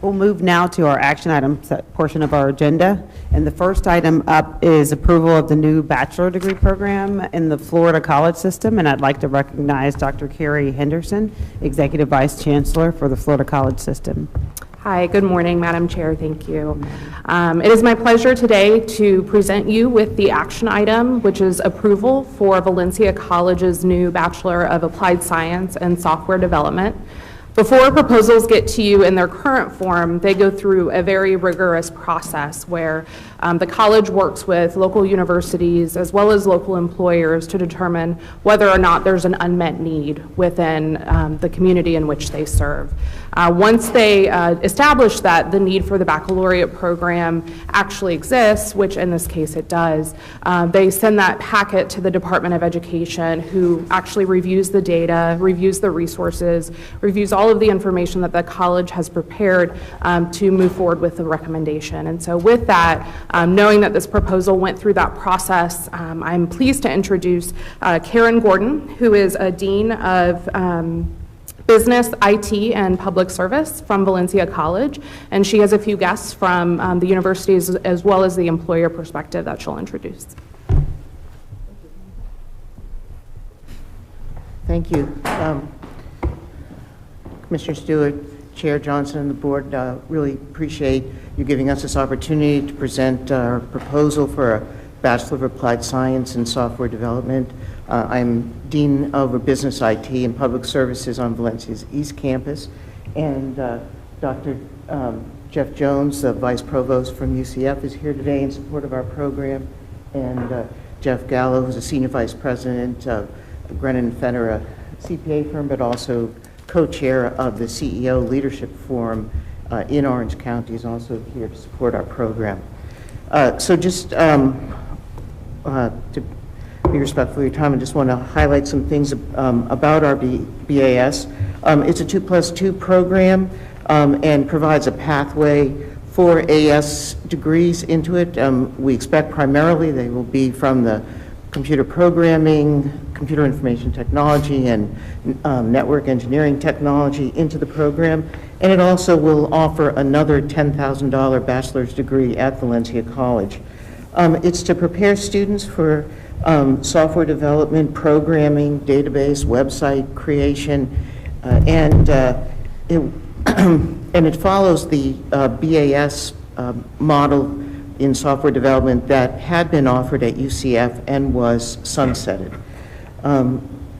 We'll move now to our action items portion of our agenda. And the first item up is approval of the new bachelor degree program in the Florida college system. And I'd like to recognize Dr. Carrie Henderson, Executive Vice Chancellor for the Florida college system. Hi, good morning, Madam Chair. Thank you. It is my pleasure today to present you with the action item, which is approval for Valencia College's new Bachelor of Applied Science and Software Development. Before proposals get to you in their current form, they go through a very rigorous process where the college works with local universities as well as local employers to determine whether or not there's an unmet need within the community in which they serve. Once they establish that the need for the baccalaureate program actually exists, which in this case it does, they send that packet to the Department of Education, who actually reviews the data, reviews the resources, reviews all of the information that the college has prepared to move forward with the recommendation. And so with that, knowing that this proposal went through that process, I'm pleased to introduce Karen Gordon, who is a Dean of Business, IT, and Public Service from Valencia College, and she has a few guests from the universities as well as the employer perspective that she'll introduce. Thank you. Commissioner Stewart, Chair Johnson, and the board really appreciate you giving us this opportunity to present our proposal for a Bachelor of Applied Science and Software Development. I'm Dean of Business, IT, and Public Services on Valencia's East Campus, and Dr. Jeff Jones, the Vice Provost from UCF, is here today in support of our program, and Jeff Gallo, who's a Senior Vice President of Brennan & Fenner, a CPA firm, but also co-chair of the CEO Leadership Forum in Orange County, is also here to support our program. So just to be respectful of your time, I just want to highlight some things about our BAS. It's a 2+2 program and provides a pathway for AS degrees into it. We expect primarily they will be from the computer programming, computer information technology, and network engineering technology into the program. And it also will offer another $10,000 bachelor's degree at Valencia College. It's to prepare students for software development, programming, database, website creation, and it follows the BAS model in software development that had been offered at UCF and was sunsetted.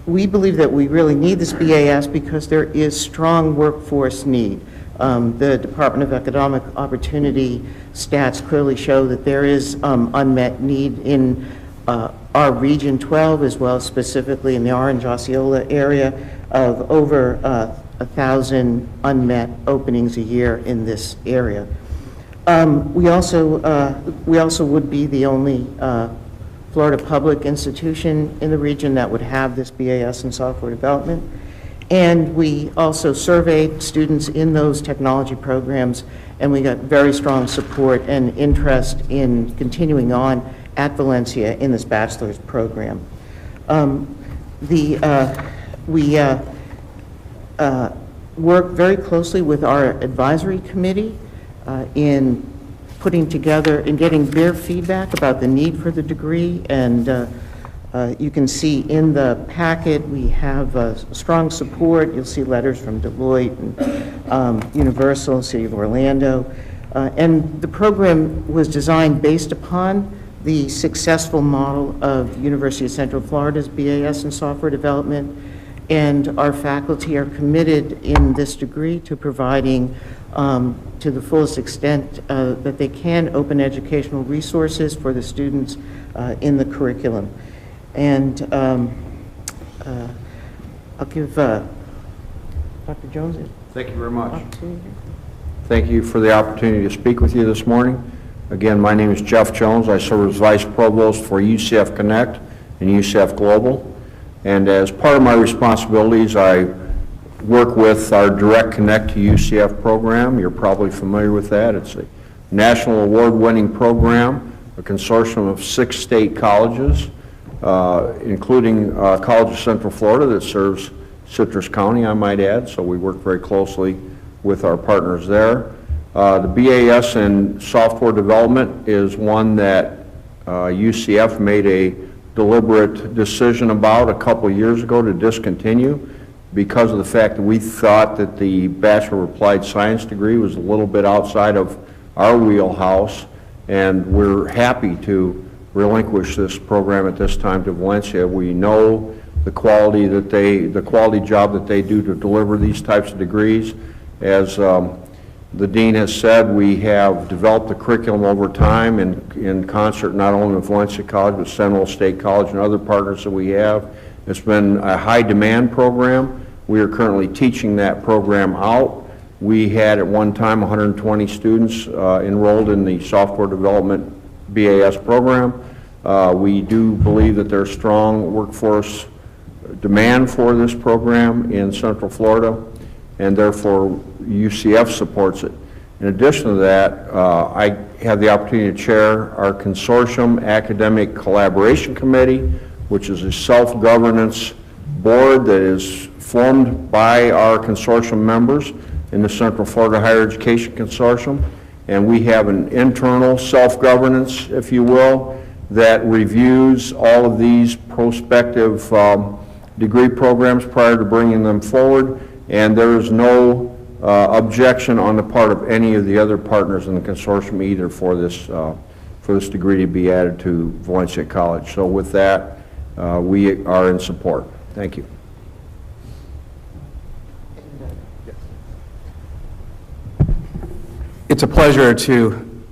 We believe that we really need this BAS because there is strong workforce need. The Department of Economic Opportunity stats clearly show that there is unmet need in our Region 12, as well as specifically in the Orange Osceola area, of over 1,000 unmet openings a year in this area. We also would be the only Florida public institution in the region that would have this BAS in software development. And we also surveyed students in those technology programs, and we got very strong support and interest in continuing on at Valencia in this bachelor's program. We work very closely with our advisory committee in putting together and getting their feedback about the need for the degree, and you can see in the packet we have strong support. You'll see letters from Deloitte and Universal, City of Orlando, and the program was designed based upon the successful model of University of Central Florida's BAS in software development, and our faculty are committed in this degree to providing to the fullest extent that they can open educational resources for the students in the curriculum. And I'll give Dr. Jones it. Thank you very much. Thank you for the opportunity to speak with you this morning. Again, my name is Jeff Jones. I serve as Vice Provost for UCF Connect and UCF Global. And as part of my responsibilities, I work with our Direct Connect to UCF program. You're probably familiar with that. It's a national award-winning program, a consortium of 6 state colleges, including College of Central Florida that serves Citrus County, I might add. So we work very closely with our partners there. The BAS in software development is one that UCF made a deliberate decision about a couple of years ago to discontinue because of the fact that we thought that the Bachelor of Applied Science degree was a little bit outside of our wheelhouse, and we're happy to relinquish this program at this time to Valencia. We know the quality job that they do to deliver these types of degrees. As the dean has said, we have developed the curriculum over time in concert not only with Valencia College, but Seminole State College and other partners that we have. It's been a high demand program. We are currently teaching that program out. We had at one time 120 students enrolled in the software development BAS program. We do believe that there's strong workforce demand for this program in Central Florida, and therefore UCF supports it. In addition to that, I have the opportunity to chair our Consortium Academic Collaboration Committee, which is a self-governance board that is formed by our consortium members in the Central Florida Higher Education Consortium. And we have an internal self-governance, if you will, that reviews all of these prospective degree programs prior to bringing them forward. And there is no objection on the part of any of the other partners in the consortium either for this degree to be added to Valencia College. So with that, we are in support. Thank you. It's a pleasure to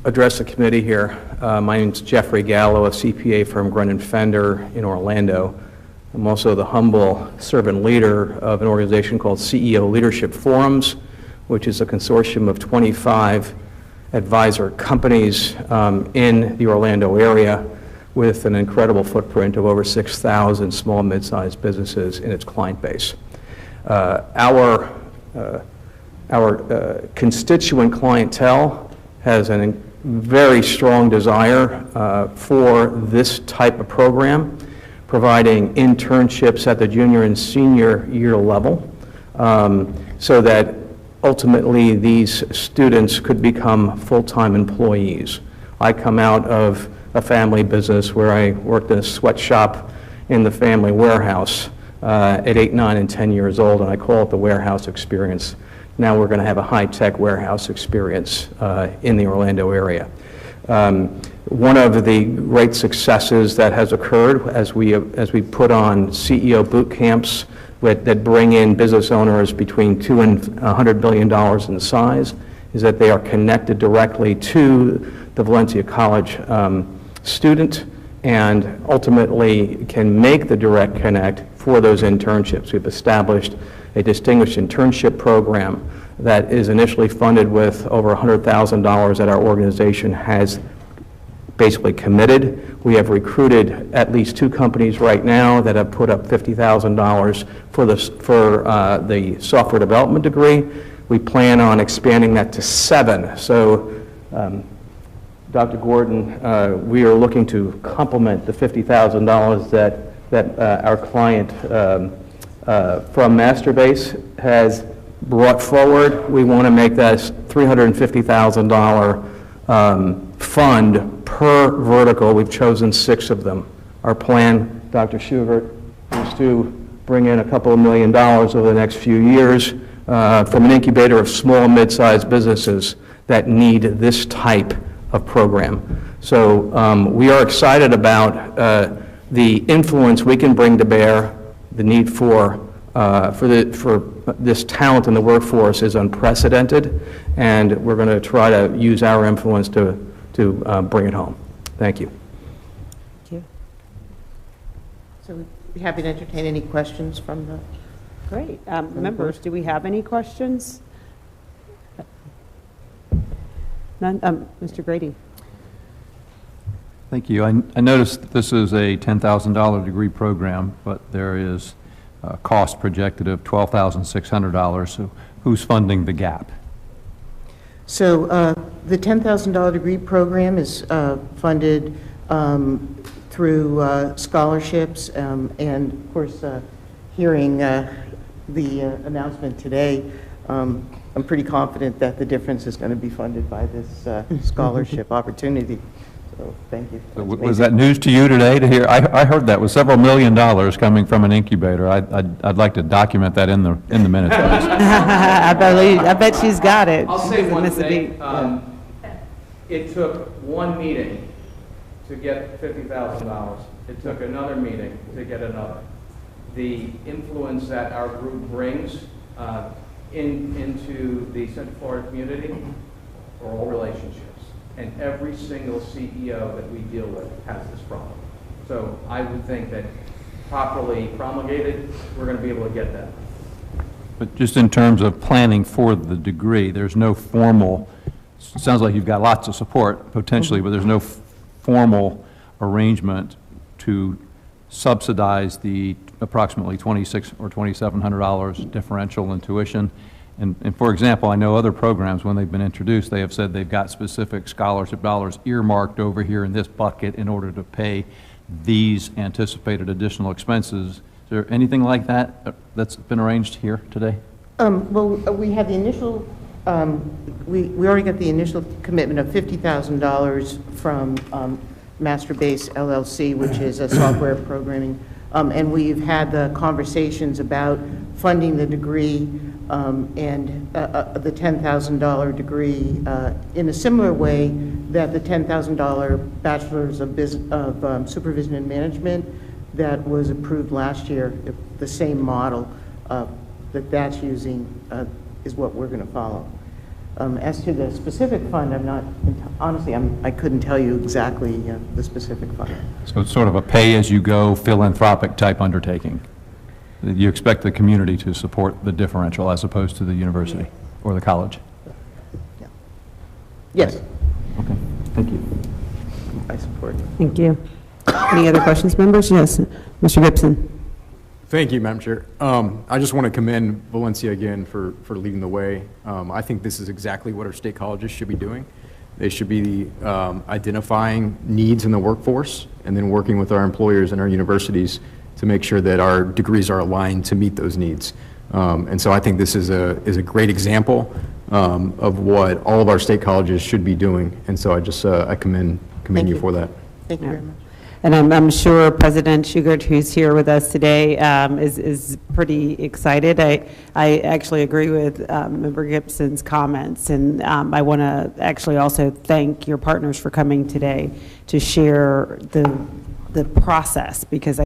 address the committee here. My name is Jeffrey Gallo, a CPA from Grundon Fender in Orlando. I'm also the humble servant leader of an organization called CEO Leadership Forums, which is a consortium of 25 advisor companies in the Orlando area with an incredible footprint of over 6,000 small and mid-sized businesses in its client base. Our constituent clientele has a very strong desire for this type of program, providing internships at the junior and senior year level so that ultimately these students could become full-time employees. I come out of a family business where I worked in a sweatshop in the family warehouse at 8, 9, and 10 years old, and I call it the warehouse experience. Now we're going to have a high-tech warehouse experience in the Orlando area. One of the great successes that has occurred as we put on CEO boot camps that bring in business owners between $2 and $100 billion in size is that they are connected directly to the Valencia College student and ultimately can make the direct connect for those internships. We've established a distinguished internship program that is initially funded with over $100,000 that our organization has basically committed. We have recruited at least 2 companies right now that have put up $50,000 for the software development degree. We plan on expanding that to 7. So, Dr. Gordon, we are looking to complement the $50,000 that our client from Masterbase has brought forward. We want to make that $350,000 fund per vertical. We've chosen 6 of them. Our plan, Dr. Schubert, is to bring in a couple of $1 million over the next few years from an incubator of small and mid-sized businesses that need this type of program. So we are excited about the influence we can bring to bear. The need for this talent in the workforce is unprecedented, and we're going to try to use our influence to bring it home. Thank you. Thank you. So we'd be happy to entertain any questions from the... Great. Members, do we have any questions? None? Mr. Grady. Thank you. I noticed that this is a $10,000 degree program, but there is a cost projected of $12,600. So who's funding the gap? So the $10,000 degree program is funded through scholarships and, of course, hearing the announcement today, I'm pretty confident that the difference is going to be funded by this scholarship opportunity. So thank you. So was that news to you today to hear? I heard that was several $1 million coming from an incubator. I'd like to document that in the minutes, please. I bet she's got it. I'll She say doesn't one miss a thing. beat. It took one meeting to get $50,000. It took another meeting to get another. The influence that our group brings into the Central Florida community are all relationships. And every single CEO that we deal with has this problem. So I would think that properly promulgated, we're going to be able to get that. But just in terms of planning for the degree, there's no formal, sounds like you've got lots of support potentially, but there's no formal arrangement to subsidize the approximately $2,600 or $2,700 differential in tuition. And for example, I know other programs, when they've been introduced, they have said they've got specific scholarship dollars earmarked over here in this bucket in order to pay these anticipated additional expenses. Is there anything like that that's been arranged here today? Well, we had the initial, we already got the initial commitment of $50,000 from Masterbase LLC, which is a software programming, and we've had the conversations about funding the degree and the $10,000 degree in a similar way that the $10,000 Bachelor's of Supervision and Management that was approved last year, the same model that's using is what we're going to follow. As to the specific fund, I'm not, honestly, I couldn't tell you exactly the specific fund. So it's sort of a pay-as-you-go philanthropic type undertaking. You expect the community to support the differential as opposed to the university or the college? Yeah. Yes. Okay, thank you. I support it. Thank you. Any other questions, members? Yes, Mr. Gibson. Thank you, Madam Chair. I just want to commend Valencia again for leading the way. I think this is exactly what our state colleges should be doing. They should be identifying needs in the workforce and then working with our employers and our universities to make sure that our degrees are aligned to meet those needs. And so I think this is a great example of what all of our state colleges should be doing. And so I commend you for that. Thank you very much. And I'm sure President Shugart, who's here with us today, is pretty excited. I actually agree with Member Gibson's comments, and I want to actually also thank your partners for coming today to share the process, because